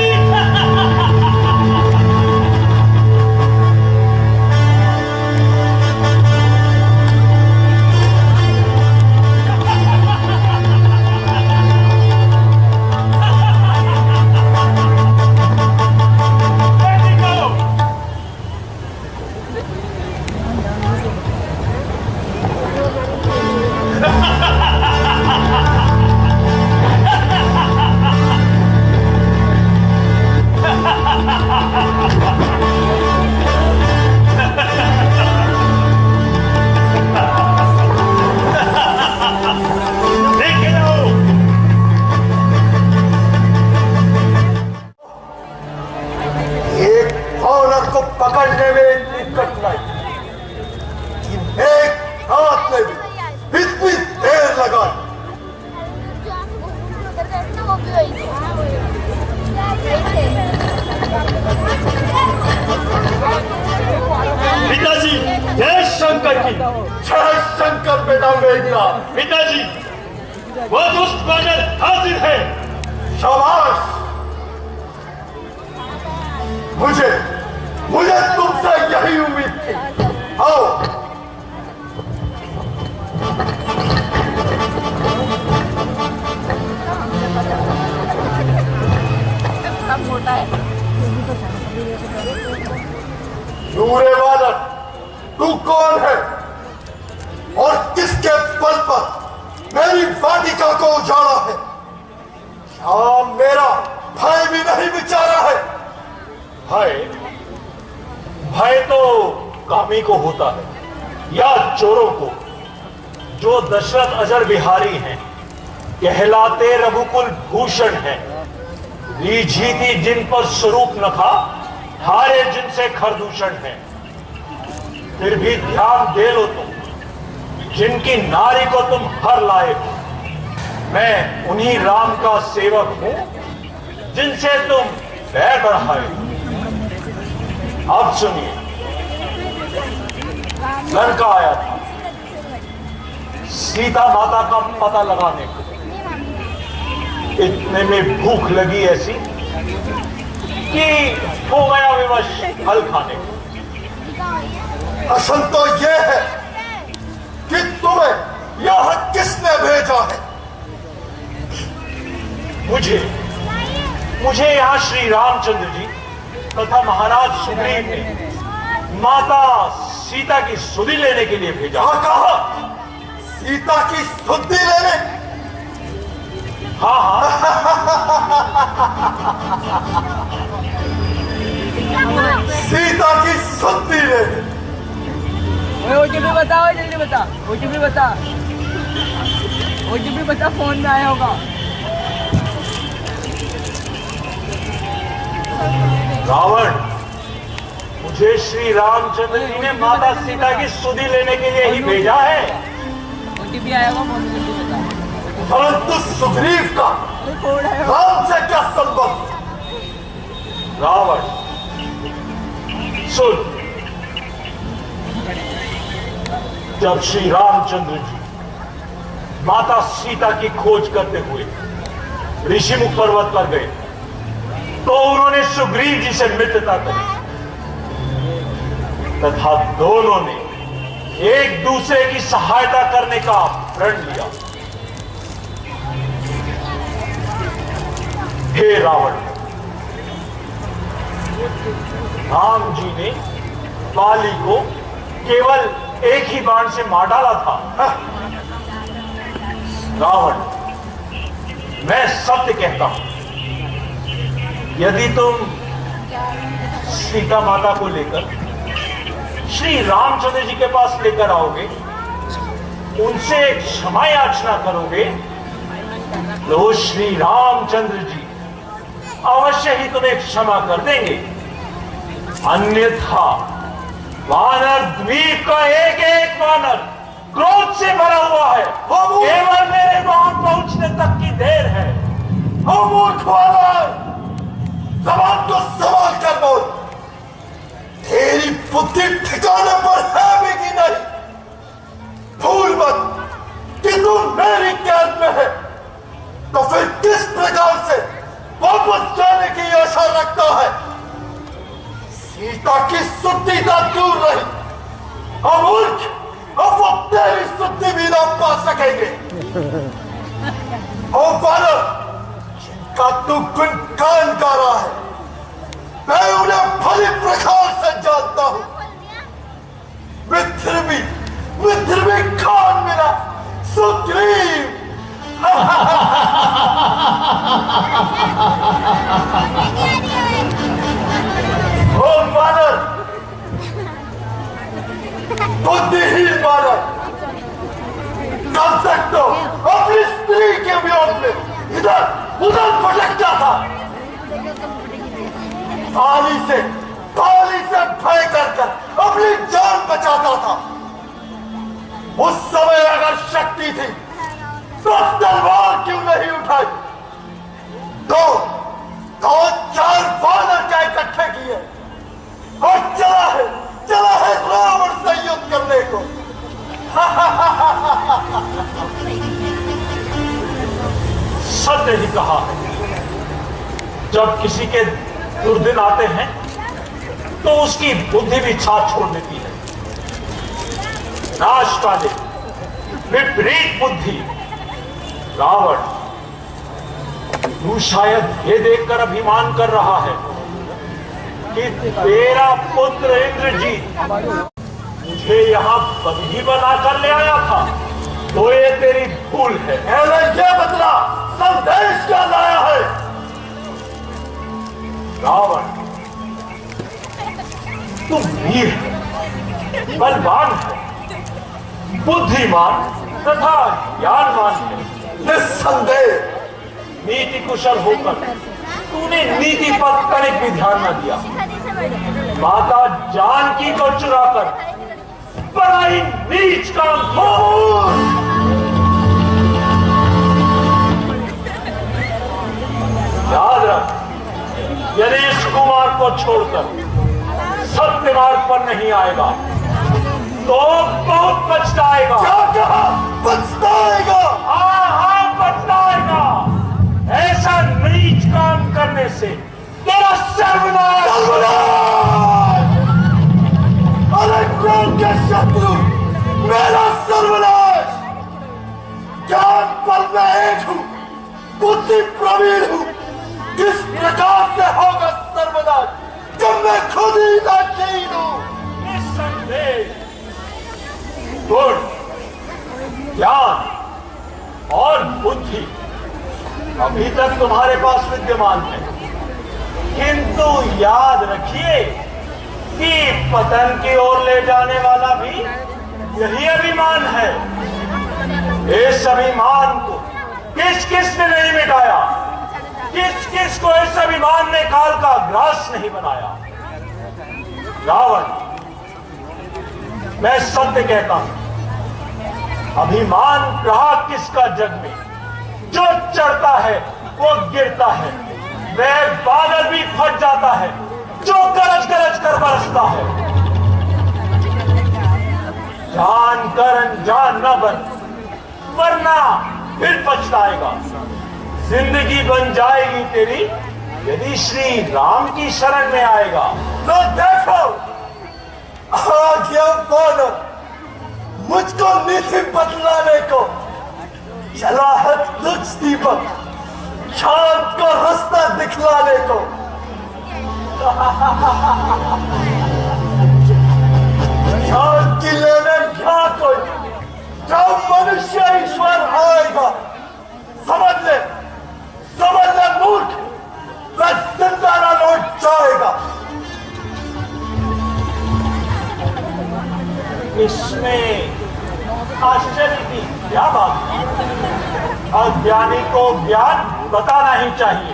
पकड़ने में इतनी कठिनाई, एक हाथ में भी इतनी देर लगाई। पिताजी, जय शंकर की जय शंकर बेटा मेघना। पिताजी, वो दुष्ट वानर हाजिर है। शाबाश। मुझे तुमसे यही उम्मीद थी। आओ। नूरे वानर, तू कौन है और किसके बल पर मेरी वाटिका को उजाड़ा है? क्या मेरा भाई भी नहीं बेचारा है? भय तो कामी को होता है या चोरों को, जो दशरथ अजर बिहारी हैं, कहलाते रघुकुल भूषण हैं, रीझी जिन पर स्वरूप न था, हारे जिनसे खरदूषण है। फिर भी ध्यान दे लो तुम, जिनकी नारी को तुम हर लाए हो। मैं उन्हीं राम का सेवक हूं जिनसे तुम बैर बढ़ाए हो। अब सुनिए, लड़का आया था सीता माता का पता लगाने को। इतने में भूख लगी ऐसी कि हो गया विवश फल खाने को। प्रश्न तो यह है कि तुम्हें यहां किसने भेजा है? मुझे यहां श्री रामचंद्र जी तथा महाराज सुग्रीव ने माता सीता की सुधि लेने के लिए भेजा। कहा सीता की सुधि लेने? हाँ। सीता की सुधि लेने? ओटीपी बताओ, जल्दी बता। ओटीपी बता, ओटीपी बता, फोन में आया होगा। रावण, मुझे श्री रामचंद्र जी ने माता सीता की सुधि लेने के लिए ही भेजा है। ओटीपी आया होगा, फोन में जल्दी बता। परंतु सुग्रीव का राम से क्या संबंध? रावण सुन, जब श्री रामचंद्र जी माता सीता की खोज करते हुए ऋषिमुख पर्वत पर गए तो उन्होंने सुग्रीव जी से मित्रता करी तथा दोनों ने एक दूसरे की सहायता करने का प्रण लिया। हे रावण, राम जी ने बाली को केवल एक ही बाण से मार डाला था। रावण, मैं सत्य कहता हूं, यदि तुम सीता माता को लेकर श्री रामचंद्र जी के पास लेकर आओगे, उनसे क्षमा याचना करोगे, तो श्री रामचंद्र जी अवश्य ही तुम्हें क्षमा कर देंगे। अन्यथा वानर द्वीप का एक एक वानर क्रोध से भरा हुआ है। केवल मेरे वहां पहुंचने तक की देर है। मूर्ख वानर, जबान को संभाल कर बोल। तेरी बुद्धि ठिकाने पर है भी कि नहीं? भूल मत कि तू मेरी कैद में है, तो फिर किस प्रकार से वापस जाने की आशा रखता है? सीता की सुधि ना दूर रही, अमूर्ख, अब वो तेरी सुधि भी ना पा सकेंगे। ओ बालक, जिनका तू गुणगान गा रहा है, मैं उन्हें भली प्रकार से जानता हूं। मित्र भी खान मिला सुग्रीव। ओ बालक, बुद्धिहीन बालक, कब तक तो अपनी स्त्री के विरोध में इधर उधर भटकता था। पाली से भय कर अपनी जान बचाता था। उस समय अगर शक्ति थी तो तलवार क्यों नहीं उठाई? दो चार वानर क्या इकट्ठे किए और चला है रावण से युद्ध करने को। सत्य ही कहा है, जब किसी के दुर्दिन आते हैं तो उसकी बुद्धि भी छाप छोड़ देती है। नाश वाले विपरीत बुद्धि रावण, तू शायद ये देखकर अभिमान कर रहा है कि तेरा पुत्र इंद्रजीत मुझे यहां बंदी बनाकर ले आया था, तो ये तेरी भूल है। ये बदला संदेश क्या लाया है? रावण, तुम वीर है, बलवान है, बुद्धिमान तथा ज्ञानवान है। निस्संदेह नीति कुशल होकर तूने नीति पर तनिक भी ध्यान न दिया। माता जानकी को चुराकर बड़ा ही नीच काम किया। याद रख, यदि इस कुमार को छोड़कर सत्य मार्ग पर नहीं आएगा तो बहुत पछताएगा। क्या कहा? पछताएगा? हाँ पछताएगा। ऐसा नीच काम करने से तेरा सर्वनाश। अरे कौन के शत्रु? मेरा सर्वनाश। ज्ञान पर मैं एक हूँ, बुद्धि प्रवीण हूँ। किस प्रकार से होगा सर्वनाश जब मैं खुद ही नाचीन हूँ? निस्संदेह गुण, ज्ञान और बुद्धि अभी तक तुम्हारे पास विद्यमान है, किंतु याद रखिए कि पतन की ओर ले जाने वाला भी यही अभिमान है। इस अभिमान को किस किस ने नहीं मिटाया, किस किस को इस अभिमान ने काल का ग्रास नहीं बनाया। रावण, मैं सत्य कहता हूं, अभिमान रहा किसका जग में, जो चढ़ता है वो गिरता है, वह बादल भी फट जाता है जो गरज गरज कर बरसता है। जान कर अनजान न बन, वरना फिर पछताएगा। जिंदगी बन जाएगी तेरी यदि श्री राम की शरण में आएगा। तो देखो, आज यह वानर मुझको नीति बतलाने को चला है, तुझ दीपक चांद को रास्ता दिखलाने को। चांद की लेने क्या कोई, जब मनुष्य ईश्वर आएगा, समझ ले मूर्ख, वह जिंदा न लौट जाएगा। इसमें आश्चर्य की क्या बात है? अज्ञानी को ज्ञान बताना ही चाहिए,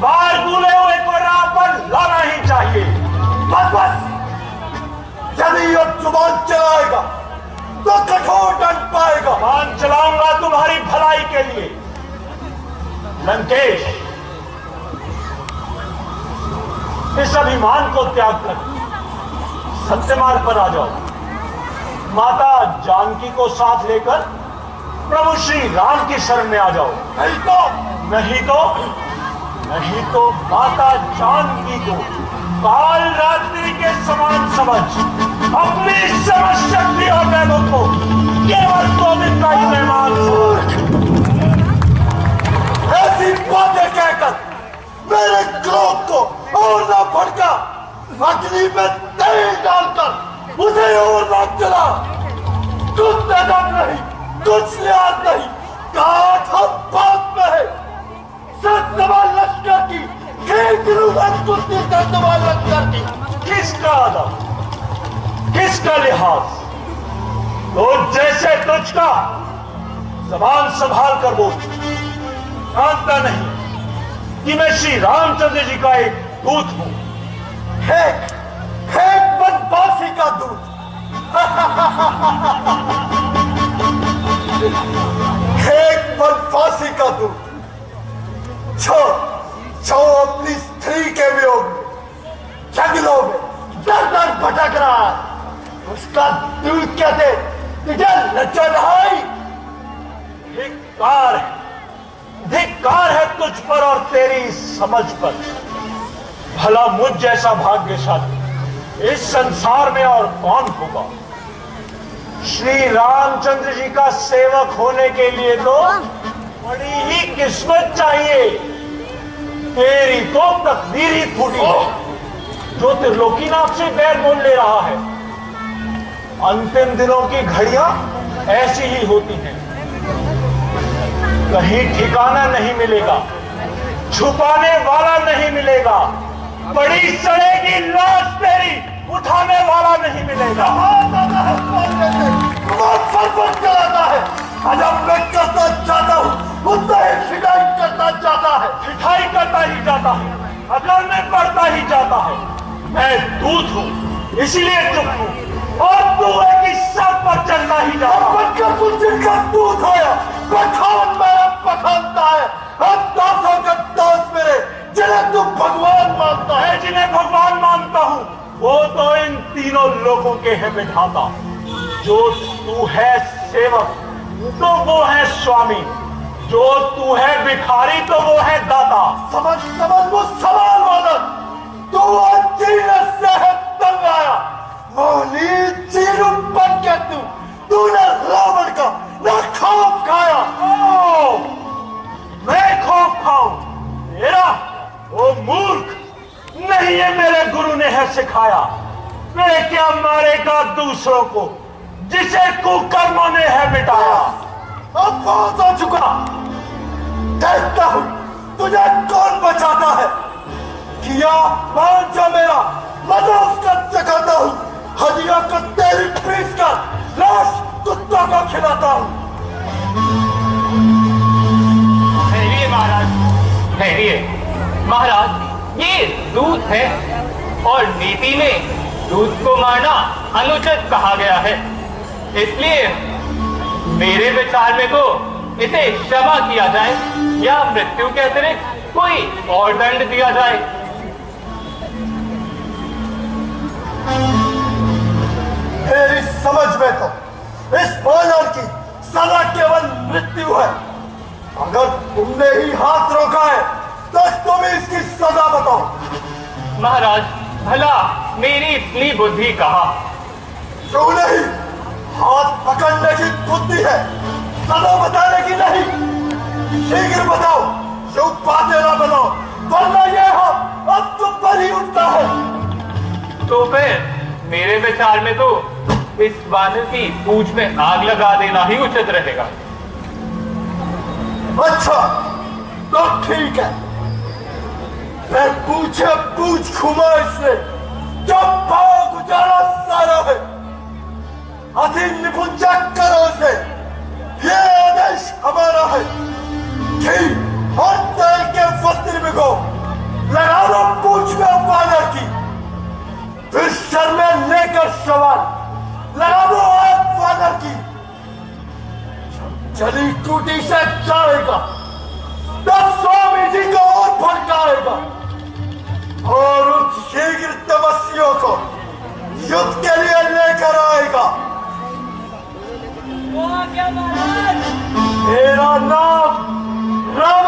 बाहर भूले हुए को राह पर लाना ही चाहिए। बस यदि ये जुबान चलाएगा तो कठोर दंड पाएगा। जुबान चलाऊंगा तुम्हारी भलाई के लिए। लंकेश, इस अभिमान को त्याग कर सत्य मार्ग पर आ जाओ। माता जानकी को साथ लेकर प्रभु श्री राम की शरण में आ जाओ। नहीं तो माता जानकी को काल रात्रि के समान समझ, अपनी समझ शक्ति और वैभव को केवल 2 दिन का ही मेहमान ऐसी बातें कहकर मेरे क्रोध को और न भड़का, अग्नि में तेल डालकर उसे और न जला। कुछ तदब नहीं, कुछ लिहाज नहीं, गांठ हम बात में है। सत्सवा लश्कर की लश्कर की किसका अदब, किसका लिहाज? तो जैसे तुझका जबान संभाल कर बोल। जानता नहीं कि मैं श्री रामचंद्र जी का एक दूत हूं। एक बनवासी का दूत। एक बनवासी का दूत जो अपनी स्त्री के वियोग में जंगलों में दर भटक रहा है, उसका दूत कहते तुझे लज्जा नहीं? धिक्कार है तुझ पर और तेरी समझ पर। भला मुझ जैसा भाग्यशाली इस संसार में और कौन होगा? श्री रामचंद्र जी का सेवक होने के लिए तो बड़ी ही किस्मत चाहिए। तेरी तो तकदीर ही फूटी है जो त्रिलोकीनाथ से बैर मोल ले रहा है। अंतिम दिनों की घड़ियां ऐसी ही होती हैं, कहीं ठिकाना नहीं मिलेगा, छुपाने वाला नहीं मिलेगा, बड़ी सड़ेगी लाश तेरी, उठाने वाला नहीं मिलेगा। चलाता है, अजब मैं करता चाहता हूँ उतना ही फिटाई करता चाहता है। फिटाई करता ही जाता है, अकल में बढ़ता ही जाता है। मैं दूत हूँ इसीलिए चुप हूँ, और तू है कि सर पर चलना ही जाता है। जिनका दूत होया पठान मेरा पठानता है, और दासों का दास मेरे जिन्हें तू भगवान मानता है। मैं जिन्हें भगवान मानता हूँ वो तो इन तीनों लोगों के हैं विधाता। जो तू है सेवक तो वो है स्वामी, जो तू है भिखारी तो वो है दाता। समझ समझ वो सवाल वादन, तू अजीन से है तंग आया, मोहनी चीरू बन के तूने रावण का न खौफ खाया। ओ, मैं खौफ खाऊं? मेरा वो मूर्ख नहीं है, मेरे गुरु ने है सिखाया। मैं क्या मारेगा दूसरों को जिसे कुकर्मों ने है मिटाया। अब बहुत हो चुका, देखता हूं तुझे कौन बचाता है। किया मान जो मेरा, मजा उसका चखाता हूं। हदिया को तेरी पीठ का लाश कुत्तों को खिलाता हूं। ठहरिए महाराज, ठहरिए महाराज, ये दूत है और नीति में दूत को मारना अनुचित कहा गया है। इसलिए मेरे विचार में तो इसे क्षमा किया जाए या मृत्यु के अतिरिक्त कोई और दंड दिया जाए। मेरी समझ में तो इस वानर की सजा केवल मृत्यु है। अगर तुमने ही हाथ रोका है तो तुम इसकी सजा बताओ। महाराज, भला मेरी इतनी बुद्धि कहाँ? क्यों नहीं? हाथ पकड़ने की बुद्धि है, सजा बताने की नहीं। शीघ्र बताओ, जो बातें ना बनाओ, वरना ये हाथ अब तुम पर ही उठता है। तो फिर मेरे विचार में तो इस वानर की पूंछ में आग लगा देना ही उचित रहेगा। अच्छा तो ठीक है, मैं पूछे पूछ घुमा इसने जो भाव गुजारा सारा है। अधीन निपुंजा करो से, ये आदेश हमारा है। घी और तेल के वस्त्र में गो लगा दो पूछ में वानर की, फिर शर में लेकर सवाल लगा दो आग वानर की। जली टूटी से जाएगा तो स्वामी जी को और भड़काएगा और उन शीघ्र तपस्वियों को युद्ध के लिए लेकर आएगा। मेरा नाम राम